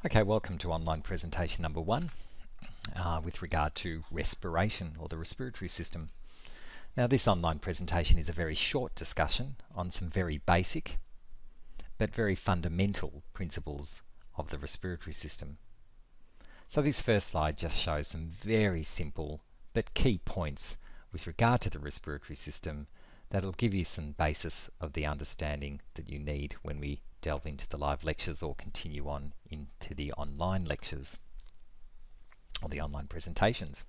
Okay, welcome to online presentation number 1 with regard to respiration or the respiratory system. Now this online presentation is a very short discussion on some very basic but very fundamental principles of the respiratory system. So this first slide just shows some very simple but key points with regard to the respiratory system that'll give you some basis of the understanding that you need when we delve into the live lectures or continue on into the online lectures or the online presentations.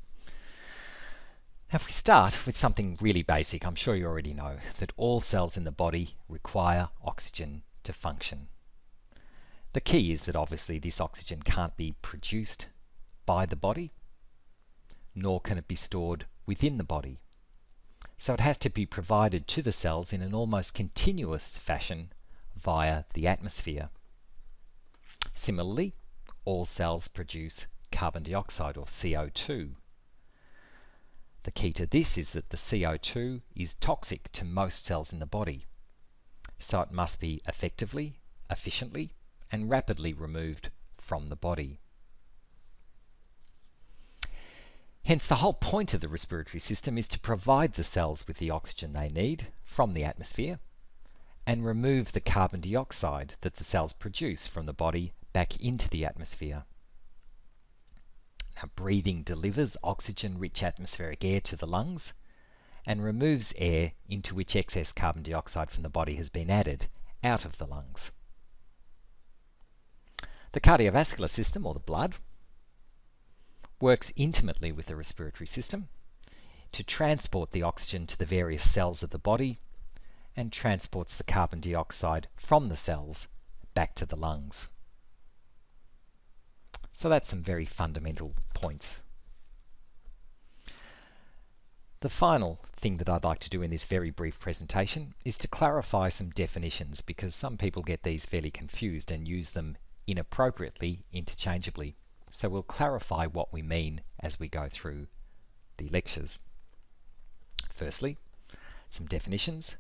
Now if we start with something really basic, I'm sure you already know that all cells in the body require oxygen to function. The key is that obviously this oxygen can't be produced by the body, nor can it be stored within the body. So it has to be provided to the cells in an almost continuous fashion via the atmosphere. Similarly, all cells produce carbon dioxide or CO2. The key to this is that the CO2 is toxic to most cells in the body, so it must be effectively, efficiently, and rapidly removed from the body. Hence, the whole point of the respiratory system is to provide the cells with the oxygen they need from the atmosphere and remove the carbon dioxide that the cells produce from the body back into the atmosphere. Now, breathing delivers oxygen-rich atmospheric air to the lungs and removes air into which excess carbon dioxide from the body has been added out of the lungs. The cardiovascular system, or the blood, works intimately with the respiratory system to transport the oxygen to the various cells of the body and transports the carbon dioxide from the cells back to the lungs. So that's some very fundamental points. The final thing that I'd like to do in this very brief presentation is to clarify some definitions, because some people get these fairly confused and use them inappropriately interchangeably. So we'll clarify what we mean as we go through the lectures. Firstly, some definitions.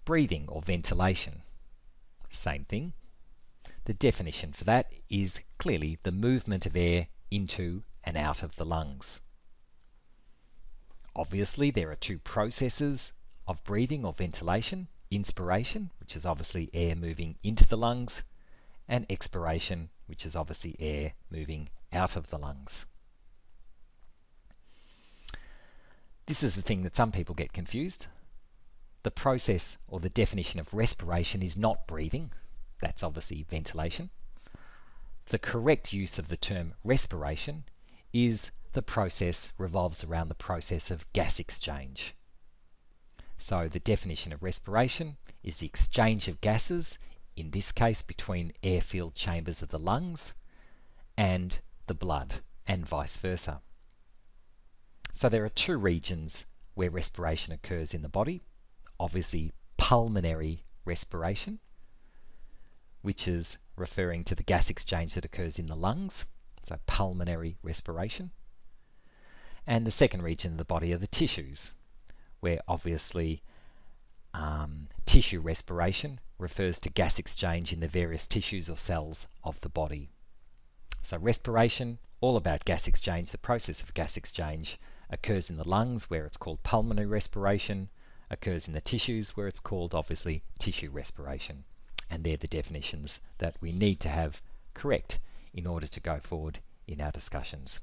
Breathing or ventilation, same thing. The definition for that is clearly the movement of air into and out of the lungs. Obviously, there are two processes of breathing or ventilation: inspiration, which is obviously air moving into the lungs, and expiration, which is obviously air moving out of the lungs. This is the thing that some people get confused. The process or the definition of respiration is not breathing. That's obviously ventilation. The correct use of the term respiration is revolves around the process of gas exchange. So the definition of respiration is the exchange of gases, in this case between air-filled chambers of the lungs and the blood, and vice versa. So there are two regions where respiration occurs in the body. Obviously, pulmonary respiration, which is referring to the gas exchange that occurs in the lungs, so pulmonary respiration. And the second region of the body are the tissues, where obviously tissue respiration refers to gas exchange in the various tissues or cells of the body. So respiration, all about gas exchange. The process of gas exchange occurs in the lungs, where it's called pulmonary respiration, occurs in the tissues, where it's called obviously tissue respiration. And they're the definitions that we need to have correct in order to go forward in our discussions.